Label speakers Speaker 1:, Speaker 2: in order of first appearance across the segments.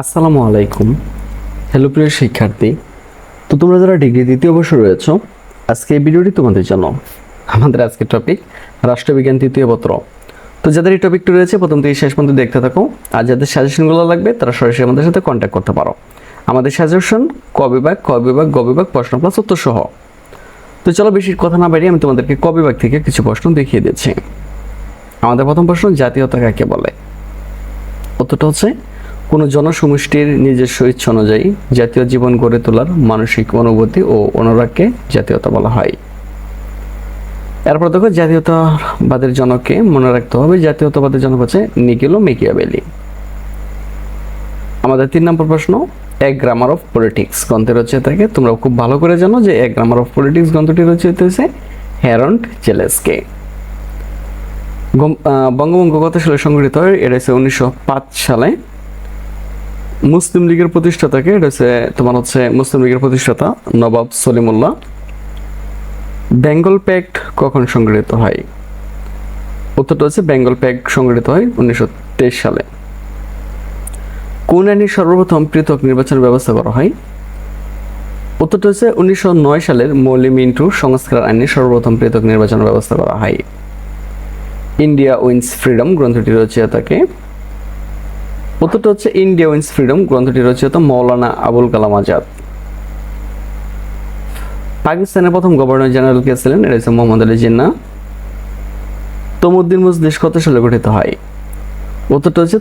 Speaker 1: আসসালামু আলাইকুম। হ্যালো প্রিয় শিক্ষার্থী, তো তোমরা যারা ডিগ্রি দ্বিতীয় বর্ষে রয়েছো, আজকে এই ভিডিওটি তোমাদের জন্য। আমাদের আজকের টপিক রাষ্ট্রবিজ্ঞান তৃতীয় পত্র। তো যাদের এই টপিকটি রয়েছে প্রথম থেকে শেষ পর্যন্ত দেখতে থাকো, আর যাদের সাজেশনগুলো লাগবে তারা সরাসরি আমাদের সাথে কন্ট্যাক্ট করতে পারো। আমাদের সাজেশন ক বিভাগ, গ বিভাগ, প্রশ্ন প্লাস উত্তর সহ। তো চলো বেশি কথা না বাড়িয়ে আমি তোমাদেরকে ক বিভাগ থেকে কিছু প্রশ্ন দেখিয়ে দিচ্ছি। আমাদের প্রথম প্রশ্ন, জাতীয়তা কাকে বলে? উত্তরটা হচ্ছে কোনো জনসমষ্টির নিজস্ব ইচ্ছা অনুযায়ী জাতীয় জীবন গড়ে তোলার মানসিক অনুভূতি ও অনুরাগকে জাতীয়তা বলা হয়। এরপর দেখো, জাতীয়তাবাদের জনককে মনে রাখতে হবে। জাতীয়তাবাদের জনক হচ্ছে নিকোলো মেকিয়াভেলি। আমাদের 3 নম্বর প্রশ্ন, এ গ্রামার অফ পলিটিক্স গ্রন্থের রচয়িতাকে তোমরা খুব ভালো করে জানো যে এ গ্রামার অফ পলিটিক্স গ্রন্থটি রচিত হয়েছে হ্যারল্ড জেলেসকে। বঙ্গভঙ্গ কত সালে সংগঠিত হয়? এটা হচ্ছে 1905 সালে। মুসলিম লীগের প্রতিষ্ঠাতাকে, এটা হচ্ছে মুসলিম লীগের প্রতিষ্ঠাতা নবাব সলিমুল্লাহ। বেঙ্গল প্যাক্ট কখন সংগঠিত হয়? উত্তরটা হচ্ছে বেঙ্গল প্যাক্ট সংগঠিত হয় 1923 সালে। কোন আইনে সর্বপ্রথম পৃথক নির্বাচনের ব্যবস্থা করা হয়? উত্তরটা হচ্ছে 1909 সালের মৌলি-মিন্টু সংস্কার আইনে সর্বপ্রথম পৃথক নির্বাচনের ব্যবস্থা করা হয়। ইন্ডিয়া উইন্স ফ্রিডম গ্রন্থটির রচয়িতাকে? উত্তরটা হচ্ছে ইন্ডিয়া উইন্স ফ্রিডম গ্রন্থটির রচয়িতা মৌলানা আবুল কালাম আজাদ। পাকিস্তানের প্রথম গভর্নর জেনারেল কে ছিলেন? এটা হচ্ছে মোহাম্মদ আলী জিন্নাহ। তমুদ্দিন মজলিস কত সালে গঠিত হয়? উত্তরটা হচ্ছে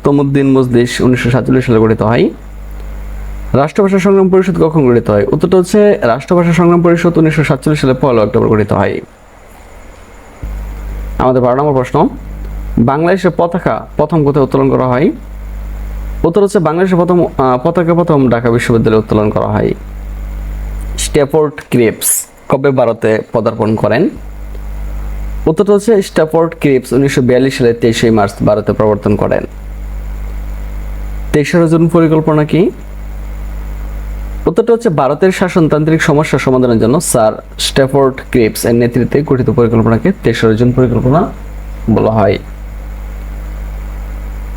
Speaker 1: তমুদ্দিন মজলিস 1947 সালে গঠিত হয়। রাষ্ট্রভাষা সংগ্রাম পরিষদ কখন গঠিত হয়? উত্তরটা হচ্ছে রাষ্ট্রভাষা সংগ্রাম পরিষদ 1947 সালে 1 অক্টোবর গঠিত হয়। আমাদের 12 নম্বর প্রশ্ন, বাংলাদেশের পতাকা প্রথম কোথায় উত্তোলন করা হয়? উত্তর হচ্ছে বাংলাদেশের পতাকা প্রথম ঢাকা বিশ্ববিদ্যালয়ে উত্তোলন করা হয়। স্ট্যাফোর্ড ক্রিপস কবে ভারতে পদার্পণ করেন? উত্তরটা হচ্ছে স্ট্যাফোর্ড ক্রিপস 1942 সালে 23 মার্চ ভারতে প্রবর্তন করেন। 23 জন পরিকল্পনা কি? উত্তরটা হচ্ছে ভারতের শাসনতান্ত্রিক সমস্যা সমাধানের জন্য স্যার স্ট্যাফোর্ড ক্রিপস এর নেতৃত্বে গঠিত পরিকল্পনাকে 23 জন পরিকল্পনা বলা হয়।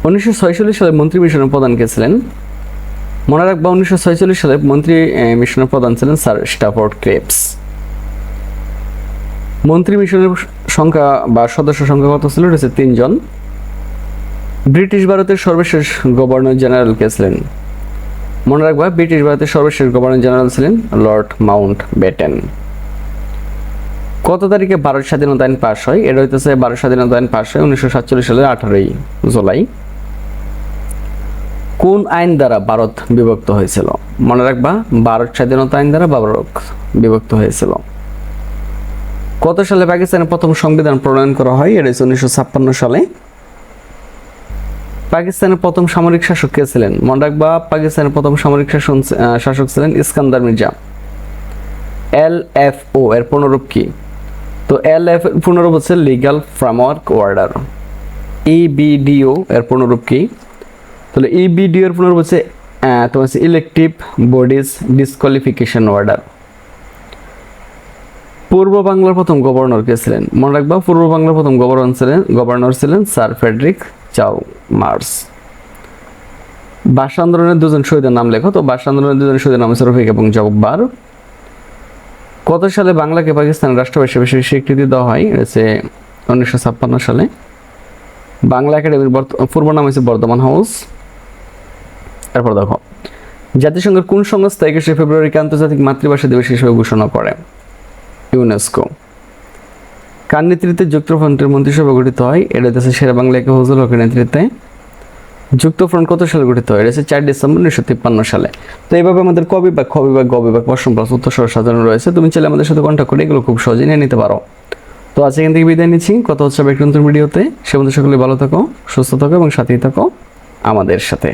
Speaker 1: 1946 সালে মন্ত্রী মিশনের প্রধান কে ছিলেন? মনে রাখবা 1946 সালে মন্ত্রী মিশনের প্রধান ছিলেন স্যার স্ট্যাফোর্ড ক্রিপস। মন্ত্রী মিশনের সংখ্যা বা সদস্য সংখ্যা কত ছিল? এটা হচ্ছে 3 জন। ব্রিটিশ ভারতের সর্বশেষ গভর্নর জেনারেল কে ছিলেন? মনে রাখবা ব্রিটিশ ভারতের সর্বশেষ গভর্নর জেনারেল ছিলেন লর্ড মাউন্ট ব্যাটেন। কত তারিখে ভারত স্বাধীনতা আইন পাস হয়? এটা হইতেছে ভারত স্বাধীনতা আইন পাস হয় 1947 সালের 18 জুলাই। কোন আইন দ্বারা ভারত বিভক্ত হয়েছিল? মনে রাখবা ভারত স্বাধীনতা আইন দ্বারা ভারত বিভক্ত হয়েছিল। কত সালে পাকিস্তানের প্রথম সংবিধান প্রণয়ন করা হয়? এটা 1956 সালে। পাকিস্তানের প্রথম সামরিক শাসক কে ছিলেন? মনে রাখবা পাকিস্তানের প্রথম সামরিক শাসক ছিলেন ইস্কান্দার মির্জা। LFO এর পুনরূপ কি? তো LF এর পুনরূপ হচ্ছে লিগ্যাল ফ্রেমওয়ার্ক অর্ডার। EBDO এর পুনরূপ কি? তাহলে EBDO এর পুনরূপ হচ্ছে ইলেকটিভ বডিজ ডিসকোয়ালিফিকেশন অর্ডার। পূর্ব বাংলার প্রথম গভর্নর কে ছিলেন? মনে রাখবা পূর্ব বাংলার প্রথম গভর্নর ছিলেন স্যার ফ্রেডরিক চালমার্স। ভাষা আন্দোলনের 2 জন শহীদের নাম লেখো। তো ভাষা আন্দোলনের 2 জন শহীদের নাম হচ্ছে রফিক এবং জব্বার। কত সালে বাংলাকে পাকিস্তানের রাষ্ট্রভাষা হিসেবে স্বীকৃতি দেওয়া হয়? হচ্ছে 1956 সালে। বাংলা একাডেমির পূর্ব নাম হচ্ছে বর্ধমান হাউস। এরপর দেখো, জাতিসংঘের কোন সংস্থা 21 ফেব্রুয়ারিকে আন্তর্জাতিক মাতৃভাষা দিবস হিসেবে ঘোষণা করে? ইউনেস্কো। কার নেতৃত্বে যুক্তফ্রন্টের মন্ত্রিসভা গঠিত হয়? এটা হচ্ছে শেরে বাংলা একে ফজলুল হকের নেতৃত্বে। যুক্তফ্রন্ট কত সালে গঠিত হয়? এটা হচ্ছে 4 ডিসেম্বর 1953 সালে। তো এইভাবে আমাদের ক বিভাগ, খ বিভাগ, গ বিভাগ, প্রশ্ন প্লাস উত্তর সহ সাজানো রয়েছে। তুমি চাইলে আমাদের সাথে কন্ট্যাক্ট করে এগুলো খুব সহজেই নিয়ে নিতে পারো। তো আজ এখান থেকে বিদায় নিচ্ছি। কথা হচ্ছে একটা নতুন ভিডিওতে। সে মধ্যে সকলে ভালো থাকো, সুস্থ থাকো এবং সাথেই থাকো আমাদের সাথে।